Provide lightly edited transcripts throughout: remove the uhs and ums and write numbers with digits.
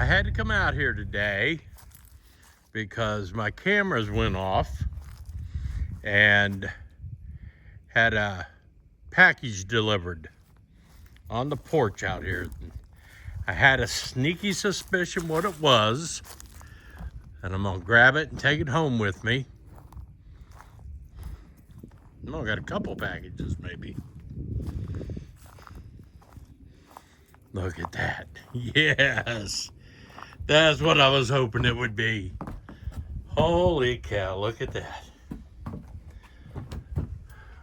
had to come out here today because my cameras went off and had a package delivered on the porch out here. I had a sneaky suspicion what it was, and I'm gonna grab it and take it home with me. I got a couple packages maybe. Look at that. Yes, that's what I was hoping it would be. Holy cow, look at that.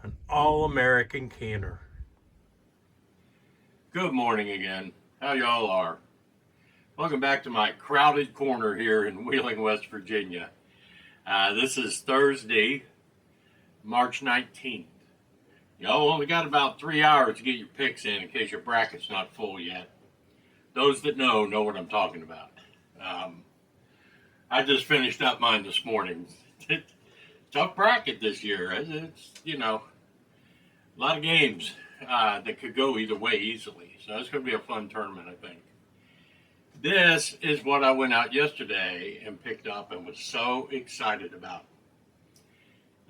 An all-American canner. Good morning again. How y'all are? Welcome back to my crowded corner here in Wheeling, West Virginia. This is Thursday, March 19th. Y'all only got about 3 hours to get your picks in case your bracket's not full yet. Those that know what I'm talking about. I just finished up mine this morning. Tough bracket this year. It's, you know, a lot of games that could go either way easily. So it's going to be a fun tournament, I think. This is what I went out yesterday and picked up and was so excited about.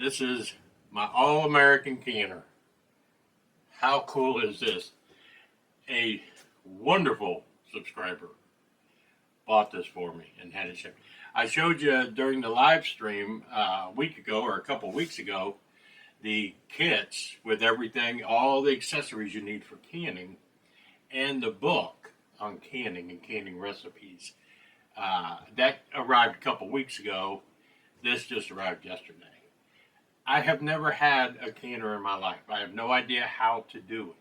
This is my All-American canner. How cool is this? A wonderful subscriber bought this for me and had it shipped. I showed you during the live stream a week ago or a couple weeks ago the kits with everything, all the accessories you need for canning, and the book on canning and canning recipes. That arrived a couple weeks ago. This just arrived yesterday. I have never had a canner in my life. I have no idea how to do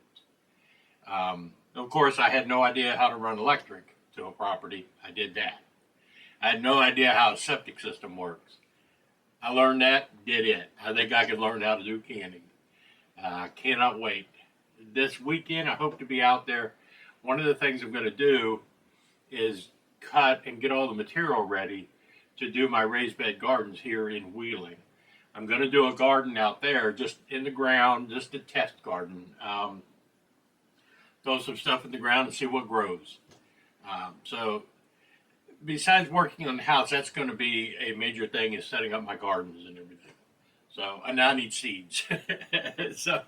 it. Of course, I had no idea how to run electric to a property. I did that. I had no idea how a septic system works. I learned that, did it. I think I could learn how to do canning. Cannot wait. This weekend, I hope to be out there. One of the things I'm going to do is cut and get all the material ready to do my raised bed gardens here in Wheeling. I'm going to do a garden out there, just in the ground, just a test garden. Throw some stuff in the ground and see what grows. So besides working on the house, that's going to be a major thing, is setting up my gardens and everything. So, and I need seeds. So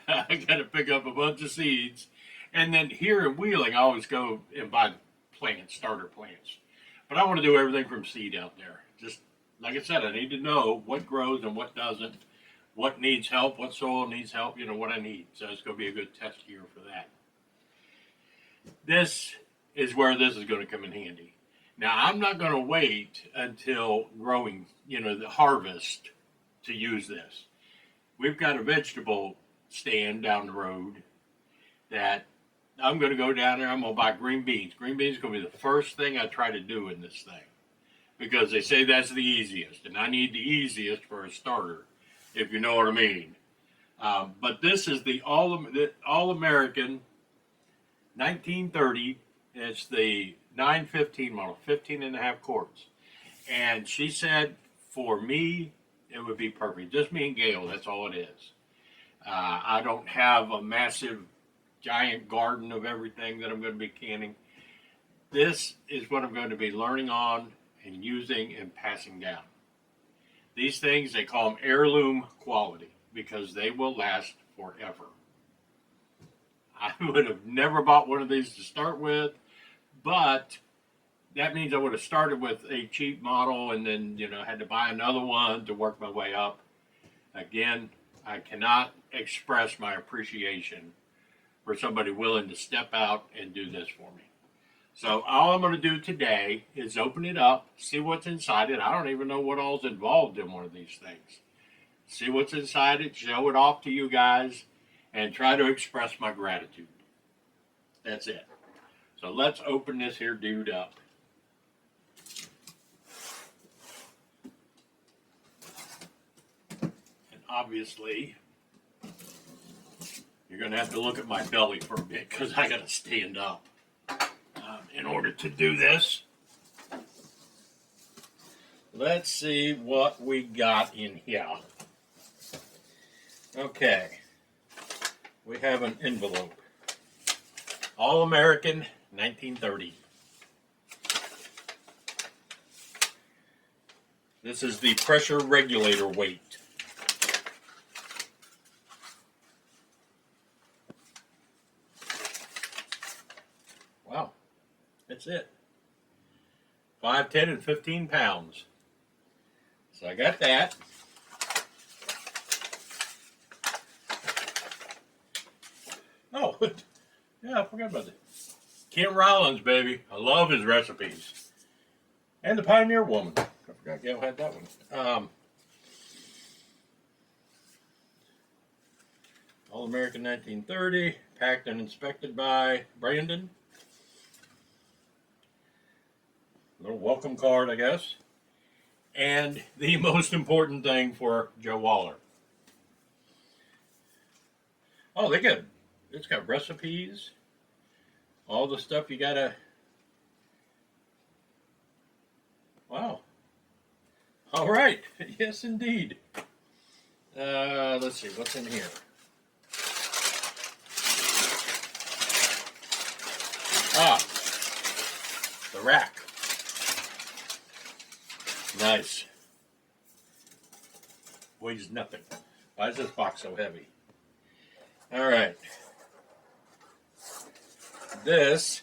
I got to pick up a bunch of seeds. And then here in Wheeling, I always go and buy plants, starter plants. But I want to do everything from seed out there. Just like I said, I need to know what grows and what doesn't, what needs help, what soil needs help, you know, what I need. So it's going to be a good test year for that. This is where this is going to come in handy. Now, I'm not going to wait until growing, you know, the harvest to use this. We've got a vegetable stand down the road that I'm going to go down there. I'm going to buy green beans. Green beans is going to be the first thing I try to do in this thing, because they say that's the easiest, and I need the easiest for a starter, if you know what I mean. But this is the All-American 1930. It's the 915 model, 15 and a half quarts. And she said, for me, it would be perfect. Just me and Gail, that's all it is. I don't have a massive, giant garden of everything that I'm going to be canning. This is what I'm going to be learning on and using and passing down. These things, they call them heirloom quality, because they will last forever. I would have never bought one of these to start with, but that means I would have started with a cheap model and then, you know, had to buy another one to work my way up. Again, I cannot express my appreciation for somebody willing to step out and do this for me. So all I'm going to do today is open it up, see what's inside it. I don't even know what all's involved in one of these things. See what's inside it, show it off to you guys, and try to express my gratitude. That's it. So let's open this here dude up. And obviously, you're going to have to look at my belly for a bit, because I got to stand up in order to do this. Let's see what we got in here. Okay. We have an envelope. All-American 1930. This is the pressure regulator weight. Wow, that's it. 5, 10, and 15 pounds. So I got that. Oh, yeah, I forgot about that. Ken Rollins, baby. I love his recipes. And the Pioneer Woman. I forgot Gail had that one. All-American 1930. Packed and inspected by Brandon. Little welcome card, I guess. And the most important thing for Joe Waller. Oh, it's got recipes. All the stuff you gotta. Wow. All right. Yes, indeed. Let's see what's in here. Ah, the rack. Nice. Weighs nothing. Why is this box so heavy? All right. This.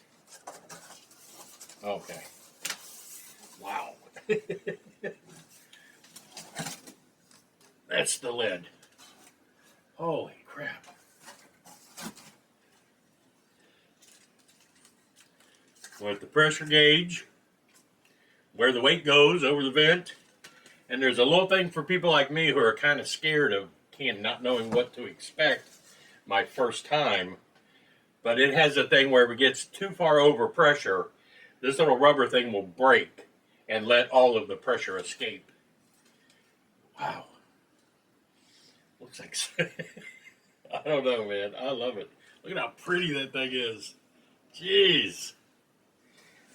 Okay. Wow. That's the lid. Holy crap. With the pressure gauge, where the weight goes over the vent, and there's a little thing for people like me who are kind of scared of not knowing what to expect my first time, but it has a thing where if it gets too far over pressure, this little rubber thing will break and let all of the pressure escape. Wow. Looks like I don't know, man. I love it. Look at how pretty that thing is. Jeez.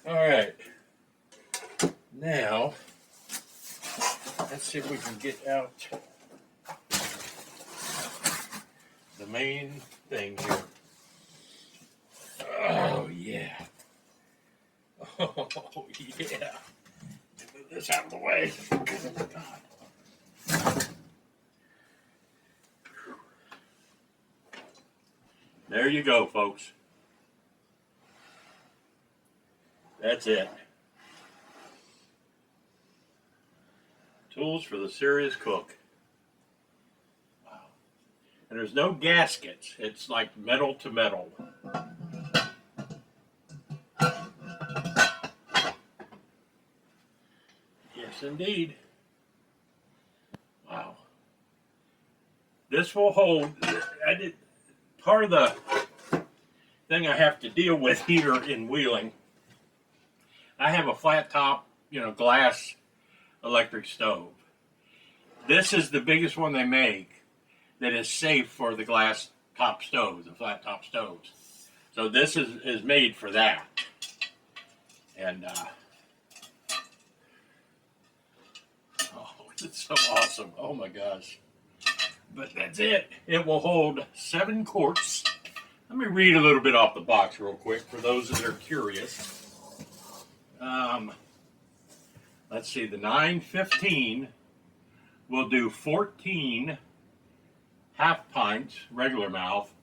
All right. Now, let's see if we can get out the main thing here. Oh, yeah. Oh, yeah. Move this out of the way. Oh, God. There you go, folks. That's it. Tools for the serious cook. Wow. And there's no gaskets. It's like metal to metal. Yes, indeed. Wow. This will hold. Part of the thing I have to deal with here in Wheeling, I have a flat top, glass electric stove. This is the biggest one they make that is safe for the glass top stoves, the flat top stoves. So this is made for that. And oh, it's so awesome. Oh my gosh. But that's it. It will hold 7 quarts. Let me read a little bit off the box real quick for those that are curious. Let's see, the 915 will do 14 half pints regular mouth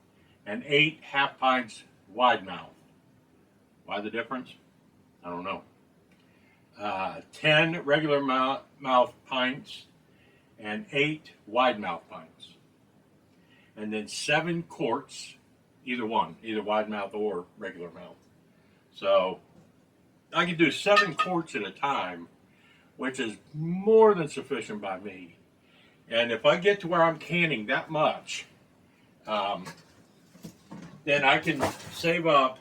and 8 half pints wide mouth. Why the difference? I don't know. 10 regular mouth pints and 8 wide mouth pints. And then 7 quarts, either wide mouth or regular mouth. So I can do 7 quarts at a time, which is more than sufficient by me. And if I get to where I'm canning that much, then I can save up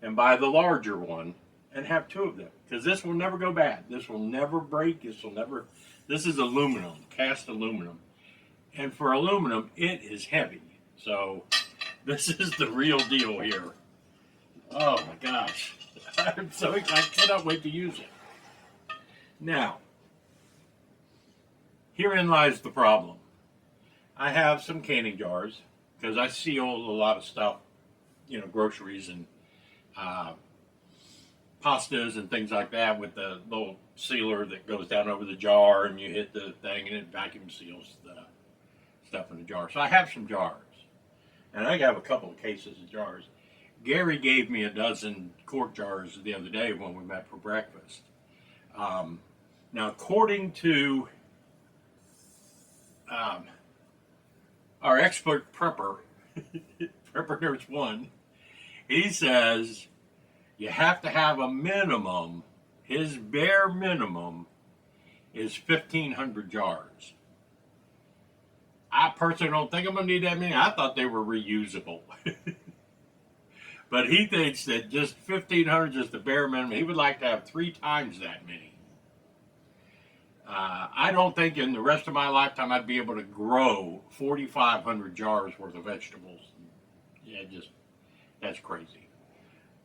and buy the larger one and have 2 of them. Because this will never go bad. This will never break. This is aluminum, cast aluminum. And for aluminum, it is heavy. So this is the real deal here. Oh my gosh. I cannot wait to use it. Now, herein lies the problem. I have some canning jars because I seal a lot of stuff, groceries and pastas and things like that with the little sealer that goes down over the jar, and you hit the thing and it vacuum seals the stuff in the jar. So I have some jars, and I have a couple of cases of jars. Gary gave me a dozen quart jars the other day when we met for breakfast. Now, according to our expert prepper, Prepper Nurse 1, he says you have to have a minimum, his bare minimum is 1,500 jars. I personally don't think I'm going to need that many. I thought they were reusable. But he thinks that just 1,500 is just the bare minimum. He would like to have 3 times that many. I don't think in the rest of my lifetime I'd be able to grow 4,500 jars worth of vegetables. Yeah, just, that's crazy.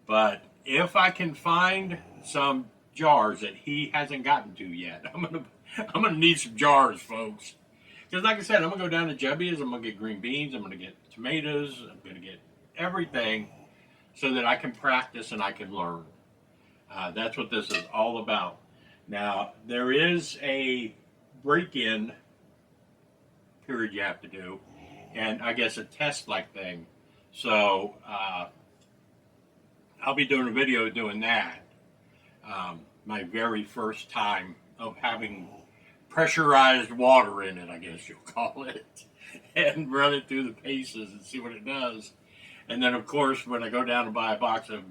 But if I can find some jars that he hasn't gotten to yet, I'm gonna need some jars, folks. Because like I said, I'm gonna go down to Jubby's. I'm gonna get green beans. I'm gonna get tomatoes. I'm gonna get everything so that I can practice and I can learn. That's what this is all about. Now, there is a break-in period you have to do, and I guess a test-like thing. So, I'll be doing a video doing that. My very first time of having pressurized water in it, I guess you'll call it, and run it through the paces and see what it does. And then, of course, when I go down to buy a box of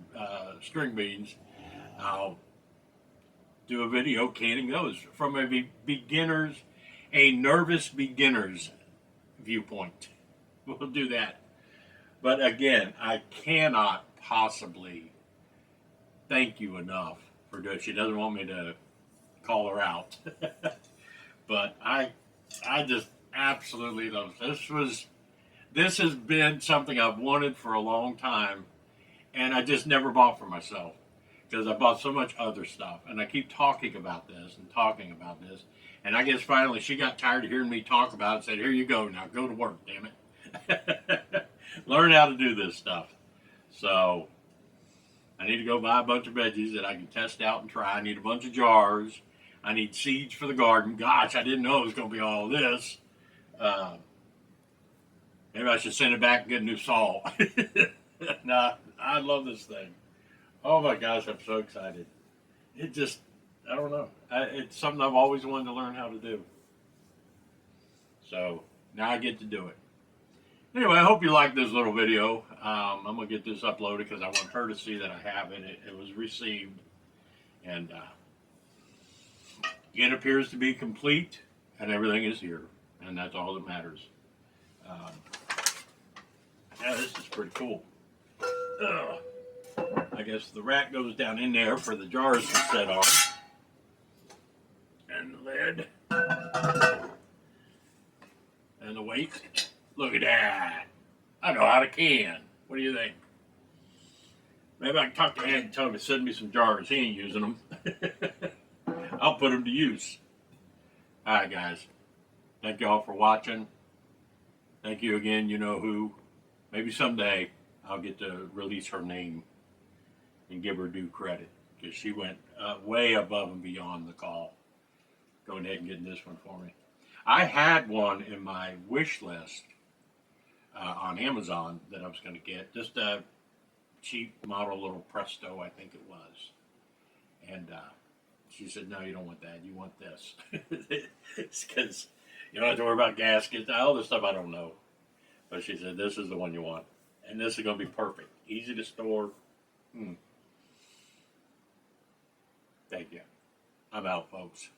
string beans, I'll do a video canning those from a nervous beginner's viewpoint. We'll do that. But again, I cannot possibly thank you enough for doing it. She doesn't want me to call her out. But I just absolutely love it. This has been something I've wanted for a long time, and I just never bought for myself. Because I bought so much other stuff, and I keep talking about this and talking about this, and I guess finally she got tired of hearing me talk about it and said, here you go, now go to work, damn it. Learn how to do this stuff. So I need to go buy a bunch of veggies that I can test out and try. I need a bunch of jars. I need seeds for the garden. Gosh, I didn't know it was going to be all this. Maybe I should send it back and get a new saw. Nah, I love this thing. Oh my gosh, I'm so excited. It just, I don't know. It's something I've always wanted to learn how to do. So, now I get to do it. Anyway, I hope you liked this little video. I'm going to get this uploaded because I want her to see that I have it. It was received. And it appears to be complete, and everything is here. And that's all that matters. Yeah, this is pretty cool. Ugh. I guess the rack goes down in there for the jars to set on. And the lid. And the weight. Look at that. I know how to can. What do you think? Maybe I can talk to Ed and tell him to send me some jars. He ain't using them. I'll put them to use. Alright guys. Thank you all for watching. Thank you again, you know who. Maybe someday I'll get to release her name and give her due credit, because she went way above and beyond the call. Going ahead and getting this one for me. I had one in my wish list on Amazon that I was going to get. Just a cheap model little Presto, I think it was. And she said, no, you don't want that. You want this. It's because you don't have to worry about gaskets, all this stuff I don't know. But she said, this is the one you want. And this is going to be perfect. Easy to store. Thank you. I'm out, folks.